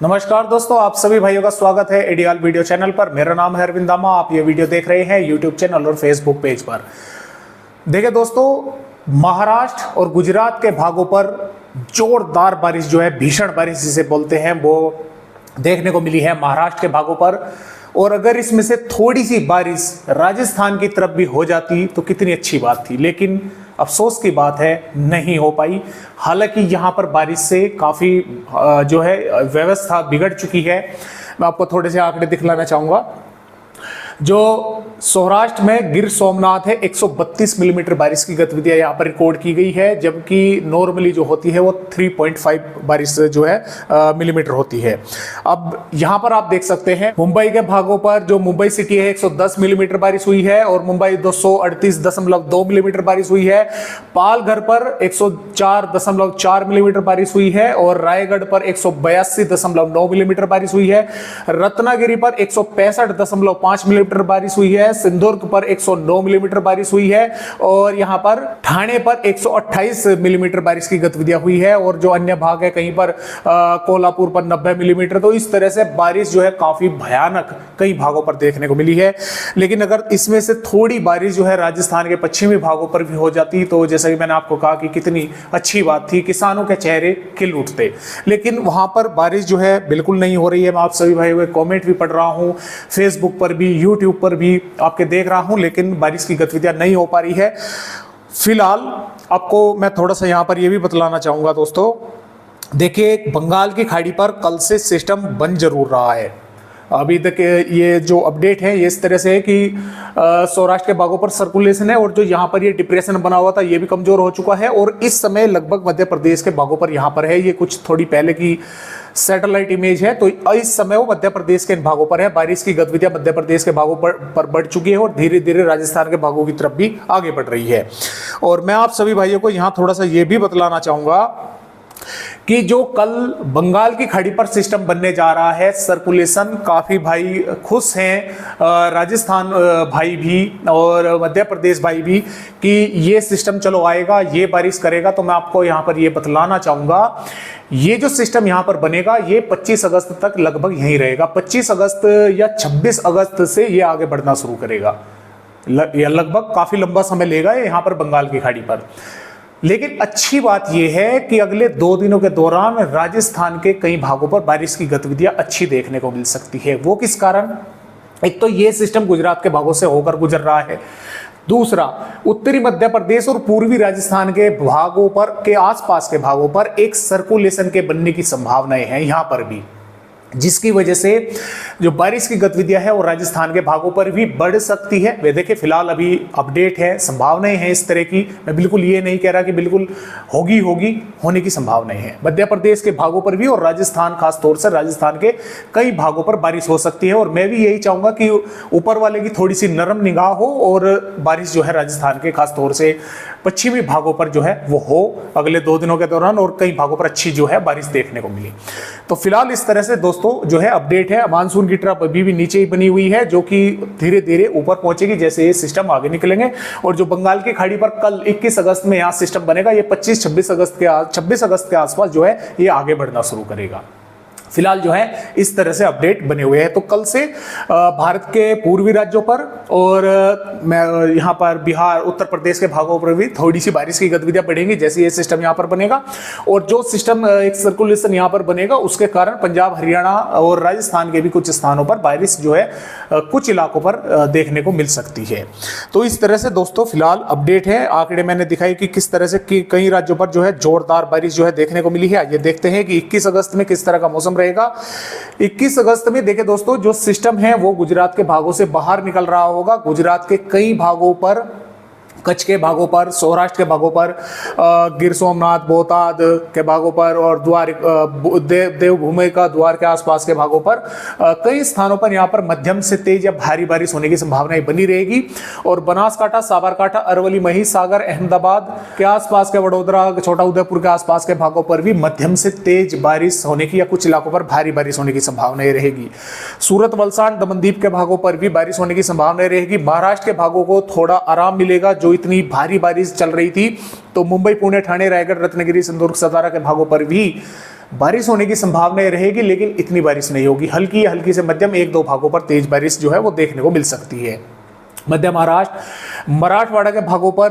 नमस्कार दोस्तों, आप सभी भाइयों का स्वागत है एडियाल वीडियो चैनल पर। मेरा नाम है अरविंद दामा। आप ये वीडियो देख रहे हैं यूट्यूब चैनल और फेसबुक पेज पर। देखिए दोस्तों, महाराष्ट्र और गुजरात के भागों पर जोरदार बारिश जो है, भीषण बारिश जिसे बोलते हैं, वो देखने को मिली है महाराष्ट्र के भागों पर। और अगर इसमें से थोड़ी सी बारिश राजस्थान की तरफ भी हो जाती तो कितनी अच्छी बात थी, लेकिन अफसोस की बात है नहीं हो पाई। हालांकि यहाँ पर बारिश से काफ़ी जो है व्यवस्था बिगड़ चुकी है। मैं आपको थोड़े से आंकड़े दिखलाना चाहूँगा। जो सौराष्ट्र में गिर सोमनाथ है, 132 मिलीमीटर बारिश की गतिविधियां यहाँ पर रिकॉर्ड की गई है, जबकि नॉर्मली जो होती है वो 3.5 बारिश जो है मिलीमीटर होती है। अब यहाँ पर आप देख सकते हैं मुंबई के भागों पर, जो मुंबई सिटी है 110 मिलीमीटर बारिश हुई है और मुंबई 238.2 मिलीमीटर बारिश हुई है। पालघर पर 104.4 मिलीमीटर बारिश हुई है और रायगढ़ पर 182.9 मिलीमीटर बारिश हुई है। रत्नागिरी पर 165.5 मिलीमीटर बारिश हुई है। सिंधुदुर्ग पर 109 मिलीमीटर बारिश हुई है और यहां पर ठाणे पर 128 मिलीमीटर बारिश की गतिविधियां हुई है। और जो अन्य भाग है, कहीं पर कोल्हापुर पर 90 मिलीमीटर। तो इस तरह से बारिश जो है काफी भयानक कई भागों पर देखने को मिली है। लेकिन अगर इसमें से थोड़ी बारिश जो है राजस्थान के पश्चिमी भागों पर भी हो जाती तो जैसा कि मैंने आपको कहा कि कितनी अच्छी बात थी, किसानों के चेहरे खिल उठते। लेकिन वहां पर बारिश जो है बिल्कुल नहीं हो रही है। मैं आप सभी भाइयों के कॉमेंट भी पढ़ रहा हूं, फेसबुक पर भी, यूट्यूब पर भी आपके देख रहा हूं, लेकिन बारिश की गतिविधियां नहीं हो पा रही है। फिलहाल आपको मैं थोड़ा सा यहां पर यह भी बतलाना चाहूंगा दोस्तों। देखिए, बंगाल की खाड़ी पर कल से सिस्टम बन जरूर रहा है। अभी तक ये जो अपडेट है ये इस तरह से है कि सौराष्ट्र के भागों पर सर्कुलेशन है और जो यहाँ पर ये डिप्रेशन बना हुआ था ये भी कमजोर हो चुका है और इस समय लगभग मध्य प्रदेश के भागों पर यहाँ पर है। ये कुछ थोड़ी पहले की सैटेलाइट इमेज है, तो इस समय वो मध्य प्रदेश के इन भागों पर है। बारिश की गतिविधियां मध्य प्रदेश के भागों पर बढ़ चुकी है और धीरे धीरे राजस्थान के भागों की तरफ भी आगे बढ़ रही है। और मैं आप सभी भाइयों को यहाँ थोड़ा सा ये भी बतलाना चाहूंगा कि जो कल बंगाल की खाड़ी पर सिस्टम बनने जा रहा है, सर्कुलेशन काफी भाई खुश हैं, राजस्थान भाई भी और मध्य प्रदेश भाई भी, कि ये सिस्टम चलो आएगा, ये बारिश करेगा। तो मैं आपको यहाँ पर ये बतलाना चाहूंगा, ये जो सिस्टम यहाँ पर बनेगा ये 25 अगस्त तक लगभग यहीं रहेगा। 25 अगस्त या 26 अगस्त से ये आगे बढ़ना शुरू करेगा। लगभग काफी लंबा समय लेगा यहाँ पर बंगाल की खाड़ी पर। लेकिन अच्छी बात यह है कि अगले 2 दिनों के दौरान राजस्थान के कई भागों पर बारिश की गतिविधियां अच्छी देखने को मिल सकती है। वो किस कारण? एक तो ये सिस्टम गुजरात के भागों से होकर गुजर रहा है। दूसरा, उत्तरी मध्य प्रदेश और पूर्वी राजस्थान के भागों पर, के आसपास के भागों पर एक सर्कुलेशन के बनने की संभावनाएं हैं यहां पर भी, जिसकी वजह से जो बारिश की गतिविधियां है वो राजस्थान के भागों पर भी बढ़ सकती है। वे देखिए, फिलहाल अभी अपडेट है, संभावनाएं हैं इस तरह की। मैं बिल्कुल ये नहीं कह रहा कि बिल्कुल होगी, होने की संभावनाएं हैं मध्य प्रदेश के भागों पर भी और राजस्थान, खास तौर से राजस्थान के कई भागों पर बारिश हो सकती है। और मैं भी यही चाहूंगा कि ऊपर वाले की थोड़ी सी नरम निगाह हो और बारिश जो है राजस्थान के खास तौर से पश्चिमी भागों पर जो है वो हो अगले 2 दिनों के दौरान, और कई भागों पर अच्छी जो है बारिश देखने को मिली। तो फिलहाल इस तरह से दोस्तों जो है अपडेट है। मानसून की ट्रफ अभी भी नीचे ही बनी हुई है, जो कि धीरे धीरे ऊपर पहुंचेगी जैसे ये सिस्टम आगे निकलेंगे। और जो बंगाल की खाड़ी पर कल 21 अगस्त में यहाँ सिस्टम बनेगा, ये 26 अगस्त के आसपास जो है ये आगे बढ़ना शुरू करेगा। फिलहाल जो है इस तरह से अपडेट बने हुए हैं। तो कल से भारत के पूर्वी राज्यों पर और यहाँ पर बिहार, उत्तर प्रदेश के भागों पर भी थोड़ी सी बारिश की गतिविधियां बढ़ेंगी जैसे ये सिस्टम यहाँ पर बनेगा। और जो सिस्टम एक सर्कुलेशन यहाँ पर बनेगा उसके कारण पंजाब, हरियाणा और राजस्थान के भी कुछ स्थानों पर बारिश जो है कुछ इलाकों पर देखने को मिल सकती है। तो इस तरह से दोस्तों फिलहाल अपडेट है। आंकड़े मैंने दिखाई कि किस तरह से कई राज्यों पर जो है जोरदार बारिश जो है देखने को मिली है। ये देखते हैं कि 21 अगस्त में किस तरह का मौसम रहेगा। 21 अगस्त में देखिए दोस्तों, जो सिस्टम है वो गुजरात के भागों से बाहर निकल रहा होगा। गुजरात के कई भागों पर, कच्छ के भागों पर, सौराष्ट्र के भागों पर, गिर सोमनाथ, बोटाद के भागों पर और देवभूमि का द्वार के आसपास के भागों पर कई स्थानों पर यहाँ पर मध्यम से तेज या भारी बारिश होने की संभावनाएं बनी रहेगी। और बनासकांठा, साबरकांठा, अरवली, महिसागर, अहमदाबाद के आसपास के, वडोदरा, छोटा उदयपुर के आसपास के भागों पर भी मध्यम से तेज बारिश होने की या कुछ इलाकों पर भारी बारिश होने की संभावनाएं रहेगी। सूरत, वलसाड, दमनदीप के भागों पर भी बारिश होने की संभावनाएं रहेगी। महाराष्ट्र के भागों को थोड़ा आराम मिलेगा। जो इतनी भारी बारिश चल रही थी तो मुंबई, पुणे, ठाणे, रायगढ़, रत्नागिरी, सिंधुदुर्ग, सतारा के भागों पर भी बारिश होने की संभावना रहेगी, लेकिन इतनी बारिश नहीं होगी। हल्की या हल्की से मध्यम 1-2 भागों पर तेज बारिश जो है वो देखने को मिल सकती है। मध्य महाराष्ट्र, मराठवाड़ा के भागों पर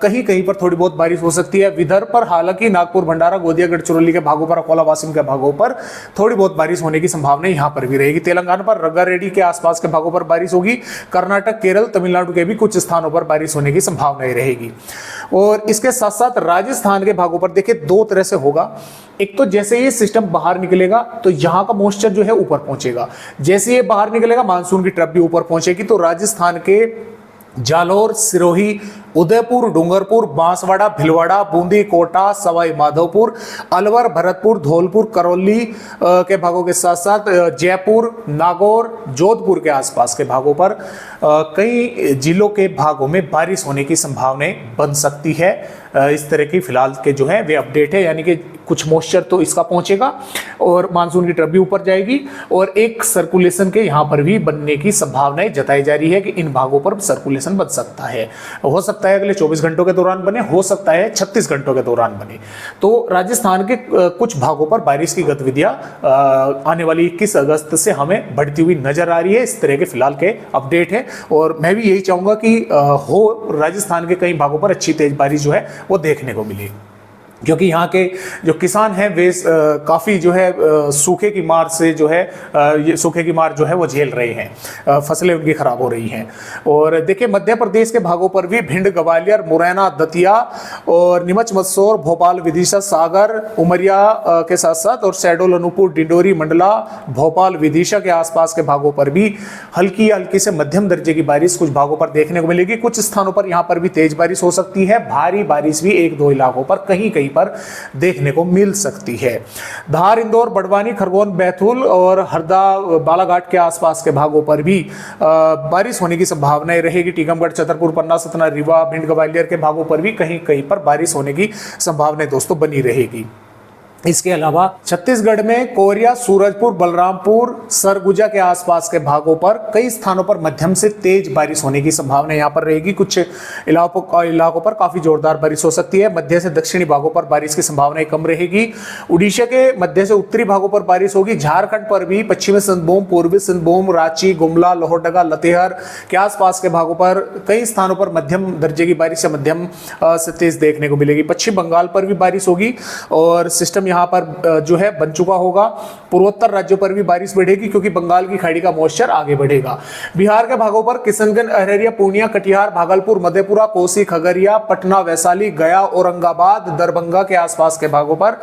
कहीं कहीं पर थोड़ी बहुत बारिश हो सकती है। विदर्भ पर हालांकि नागपुर, भंडारा, गोंदिया, गढ़चिरौली के भागों पर, अकोला, वाशिम के भागों पर थोड़ी बहुत बारिश होने की संभावना यहां पर भी रहेगी। तेलंगाना पर रंगारेड्डी के आसपास के भागों पर बारिश होगी। कर्नाटक, केरल, तमिलनाडु के भी कुछ स्थानों पर बारिश होने की संभावना रहेगी। और इसके साथ साथ राजस्थान के भागों पर देखिए 2 तरह से होगा। एक तो जैसे ये सिस्टम बाहर निकलेगा तो यहाँ का मॉइस्चर जो है ऊपर पहुंचेगा। जैसे ये बाहर निकलेगा मानसून की ट्रफ भी ऊपर पहुंचेगी, तो राजस्थान के जालौर, सिरोही, उदयपुर, डूंगरपुर, बांसवाड़ा, भिलवाड़ा, बूंदी, कोटा, सवाई माधोपुर, अलवर, भरतपुर, धौलपुर, करौली के भागों के साथ साथ जयपुर, नागौर, जोधपुर के आसपास के भागों पर कई जिलों के भागों में बारिश होने की संभावनाएं बन सकती है। इस तरह की फिलहाल के जो है वे अपडेट है, यानी कि कुछ मॉइस्चर तो इसका पहुंचेगा और मानसून की ट्रफ भी ऊपर जाएगी और एक सर्कुलेशन के यहाँ पर भी बनने की संभावनाएं जताई जा रही है कि इन भागों पर सर्कुलेशन बन सकता है। हो सकता है अगले 24 घंटों के दौरान बने, हो सकता है 36 घंटों के दौरान बने। तो राजस्थान के कुछ भागों पर बारिश की गतिविधियां आने वाली 21 अगस्त से हमें बढ़ती हुई नजर आ रही है। इस तरह के फिलहाल के अपडेट है और मैं भी यही चाहूंगा कि हो राजस्थान के कई भागों पर अच्छी तेज बारिश जो है वो देखने को मिली, क्योंकि यहाँ के जो किसान हैं वे काफ़ी जो है सूखे की मार से जो है ये सूखे की मार जो है वो झेल रहे हैं, फसलें उनकी खराब हो रही हैं। और देखिए मध्य प्रदेश के भागों पर भी भिंड, ग्वालियर, मुरैना, दतिया और नीमच, मंदसौर, भोपाल, विदिशा, सागर, उमरिया के साथ साथ और शहडोल, अनूपपुर, डिंडोरी, मंडला, भोपाल, विदिशा के आसपास के भागों पर भी हल्की या हल्की से मध्यम दर्जे की बारिश कुछ भागों पर देखने को मिलेगी। कुछ स्थानों पर यहाँ पर भी तेज बारिश हो सकती है। भारी बारिश भी 1-2 इलाकों पर कहीं कहीं पर देखने को मिल सकती है। धार, इंदौर, बड़वानी, खरगोन, बैतूल और हरदा, बालाघाट के आसपास के भागों पर भी बारिश होने की संभावनाएं रहेगी। टीकमगढ़, छतरपुर, पन्ना, सतना, रीवा, भिंड, ग्वालियर के भागों पर भी कहीं कहीं पर बारिश होने की संभावनाएं दोस्तों बनी रहेगी। इसके अलावा छत्तीसगढ़ में कोरिया, सूरजपुर, बलरामपुर, सरगुजा के आसपास के भागों पर कई स्थानों पर मध्यम से तेज बारिश होने की संभावना यहाँ पर रहेगी। कुछ इलाकों पर काफी जोरदार बारिश हो सकती है। मध्य से दक्षिणी भागों पर बारिश की संभावनाएं कम रहेगी। उड़ीसा के मध्य से उत्तरी भागों पर बारिश होगी। झारखंड पर भी पश्चिमी सिंहभूम, पूर्वी सिंहभूम, रांची, गुमला, लोहरदगा, लतेहर के आसपास के भागों पर कई स्थानों पर मध्यम दर्जे की बारिश या मध्यम से तेज देखने को मिलेगी। पश्चिम बंगाल पर भी बारिश होगी और सिस्टम यहाँ पर जो है बन चुका होगा। पूर्वोत्तर राज्यों पर भी बारिश बढ़ेगी क्योंकि बंगाल की खाड़ी का मॉइस्चर आगे बढ़ेगा। बिहार के भागों पर किशनगंज, अररिया, पूर्णिया, कटिहार, भागलपुर, मधेपुरा, कोसी, खगड़िया, पटना, वैशाली, गया, औरंगाबाद, दरभंगा के आसपास के भागों पर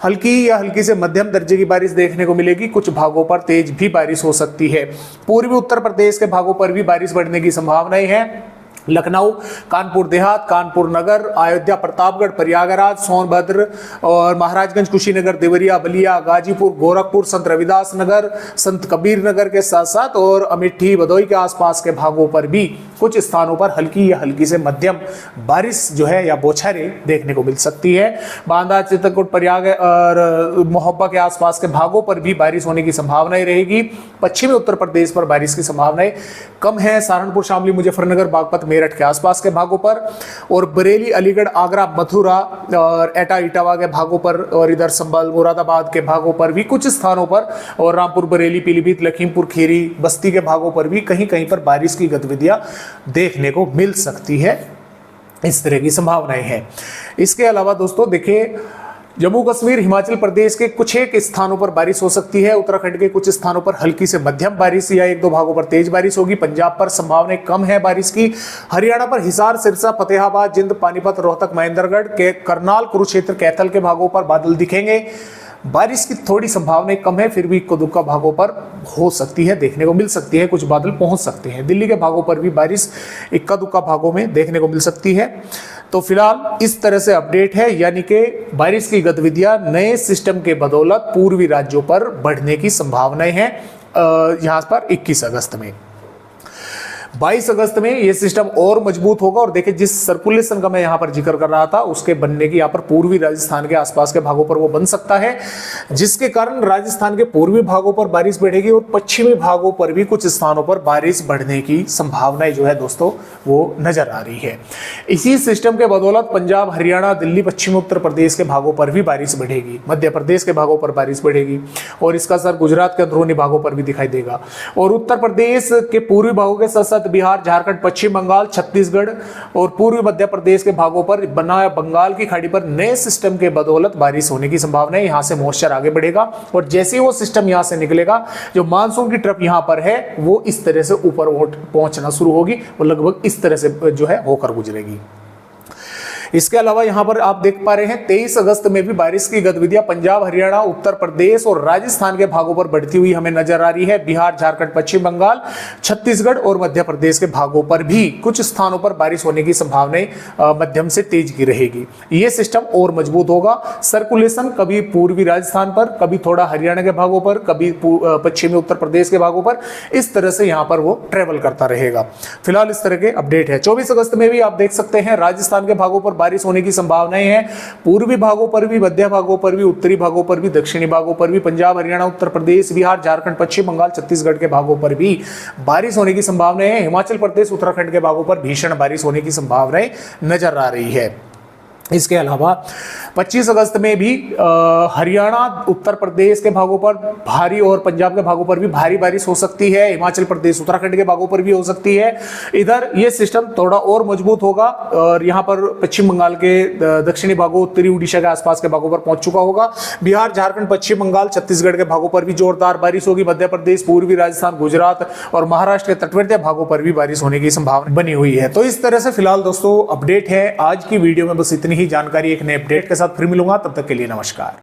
हल्की या हल्की से मध्यम दर्जे की बारिश देखने को मिलेगी। कुछ भागों पर तेज भी बारिश हो सकती है। पूर्वी उत्तर प्रदेश के भागों पर भी बारिश बढ़ने की संभावनाएं हैं। लखनऊ, कानपुर देहात, कानपुर नगर, अयोध्या, प्रतापगढ़, प्रयागराज, सोनभद्र और महाराजगंज, कुशीनगर, देवरिया, बलिया, गाजीपुर, गोरखपुर, संत रविदास नगर, संत कबीर नगर के साथ साथ और अमेठी, भदोई के आसपास के भागों पर भी कुछ स्थानों पर हल्की या हल्की से मध्यम बारिश जो है या बौछारें देखने को मिल सकती है। बांदा, चित्रकूट, प्रयाग और मोहब्बा के आसपास के भागों पर भी बारिश होने की संभावनाएं रहेगी। पश्चिमी उत्तर प्रदेश पर बारिश की संभावनाएं कम है। सहारनपुर, शामली, मुजफ्फरनगर, बागपत, मेरठ के आसपास के भागों पर और बरेली, अलीगढ़, आगरा, मथुरा और एटा, इटावा के भागों पर और इधर संभल, मुरादाबाद के भागों पर भी कुछ स्थानों पर और रामपुर, बरेली, पीलीभीत, लखीमपुर खीरी, बस्ती के भागों पर भी कहीं कहीं पर बारिश की गतिविधियां देखने को मिल सकती है। इस तरह की संभावनाएं हैं। इसके अलावा दोस्तों देखिए जम्मू कश्मीर, हिमाचल प्रदेश के कुछ एक स्थानों पर बारिश हो सकती है। उत्तराखंड के कुछ स्थानों पर हल्की से मध्यम बारिश या 1-2 भागों पर तेज बारिश होगी। पंजाब पर संभावनाएं कम है बारिश की। हरियाणा पर हिसार, सिरसा, फतेहाबाद, जिंद, पानीपत, रोहतक, महेंद्रगढ़ के करनाल, कुरुक्षेत्र, कैथल के भागों पर बादल दिखेंगे। बारिश की थोड़ी संभावनाएं कम है, फिर भी इक्का दुक्का भागों पर हो सकती है, देखने को मिल सकती है। कुछ बादल पहुंच सकते हैं। दिल्ली के भागों पर भी बारिश इक्का दुक्का भागों में देखने को मिल सकती है। तो फिलहाल इस तरह से अपडेट है, यानी कि बारिश की गतिविधियां नए सिस्टम के बदौलत पूर्वी राज्यों पर बढ़ने की संभावनाएं हैं यहाँ पर 21 अगस्त में। 22 अगस्त में ये सिस्टम और मजबूत होगा। और देखिए जिस सर्कुलेशन का मैं यहां पर जिक्र कर रहा था उसके बनने की यहां पर पूर्वी राजस्थान के आसपास के भागों पर वो बन सकता है, जिसके कारण राजस्थान के पूर्वी भागों पर बारिश बढ़ेगी और पश्चिमी भागों पर भी कुछ स्थानों पर बारिश बढ़ने की संभावनाएं जो है दोस्तों वो नजर आ रही है। इसी सिस्टम के बदौलत पंजाब, हरियाणा, दिल्ली, पश्चिमी उत्तर प्रदेश के भागों पर भी बारिश बढ़ेगी, मध्य प्रदेश के भागों पर बारिश बढ़ेगी और इसका असर गुजरात के अंदरूनी भागों पर भी दिखाई देगा। और उत्तर प्रदेश के पूर्वी भागों के साथ साथ बिहार, झारखंड, पश्चिम बंगाल, छत्तीसगढ़ और पूर्वी मध्य प्रदेश के भागों पर बना बंगाल की खाड़ी पर नए सिस्टम के बदौलत बारिश होने की संभावना है। यहां से मॉइस्चर आगे बढ़ेगा और जैसे ही वो सिस्टम यहां से निकलेगा, जो मानसून की ट्रफ यहां पर है वो इस तरह से ऊपर पहुंचना शुरू होगी और लगभग इस तरह से जो है होकर गुजरेगी। इसके अलावा यहां पर आप देख पा रहे हैं 23 अगस्त में भी बारिश की गतिविधियां पंजाब, हरियाणा, उत्तर प्रदेश और राजस्थान के भागों पर बढ़ती हुई हमें नजर आ रही है। बिहार, झारखंड, पश्चिम बंगाल, छत्तीसगढ़ और मध्य प्रदेश के भागों पर भी कुछ स्थानों पर बारिश होने की संभावनाएं मध्यम से तेज की रहेगी। यह सिस्टम और मजबूत होगा। सर्कुलेशन कभी पूर्वी राजस्थान पर, कभी थोड़ा हरियाणा के भागों पर, कभी पश्चिमी उत्तर प्रदेश के भागों पर, इस तरह से यहां पर वो ट्रेवल करता रहेगा। फिलहाल इस तरह के अपडेट है। 24 अगस्त में भी आप देख सकते हैं राजस्थान के भागों पर बारिश होने की संभावनाएं हैं। पूर्वी भागों पर भी, मध्य भागों पर भी, उत्तरी भागों पर भी, दक्षिणी भागों पर भी, पंजाब, हरियाणा, उत्तर प्रदेश, बिहार, झारखंड, पश्चिम बंगाल, छत्तीसगढ़ के भागों पर भी बारिश होने की संभावनाएं हैं। हिमाचल प्रदेश, उत्तराखंड के भागों पर भीषण बारिश होने की संभावनाएं नजर आ रही है। इसके अलावा 25 अगस्त में भी हरियाणा, उत्तर प्रदेश के भागों पर भारी और पंजाब के भागों पर भी भारी बारिश हो सकती है। हिमाचल प्रदेश, उत्तराखंड के भागों पर भी हो सकती है। इधर ये सिस्टम थोड़ा और मजबूत होगा और यहां पर पश्चिम बंगाल के दक्षिणी भागों, उत्तरी उड़ीसा के आसपास के भागों पर पहुंच चुका होगा। बिहार, झारखंड, पश्चिम बंगाल, छत्तीसगढ़ के भागों पर भी जोरदार बारिश होगी। मध्य प्रदेश, पूर्वी राजस्थान, गुजरात और महाराष्ट्र के तटवर्ती भागों पर भी बारिश होने की संभावना बनी हुई है। तो इस तरह से फिलहाल दोस्तों अपडेट है। आज की वीडियो में बस इतनी ही जानकारी। एक नए अपडेट के साथ फिर मिलूंगा, तब तक के लिए नमस्कार।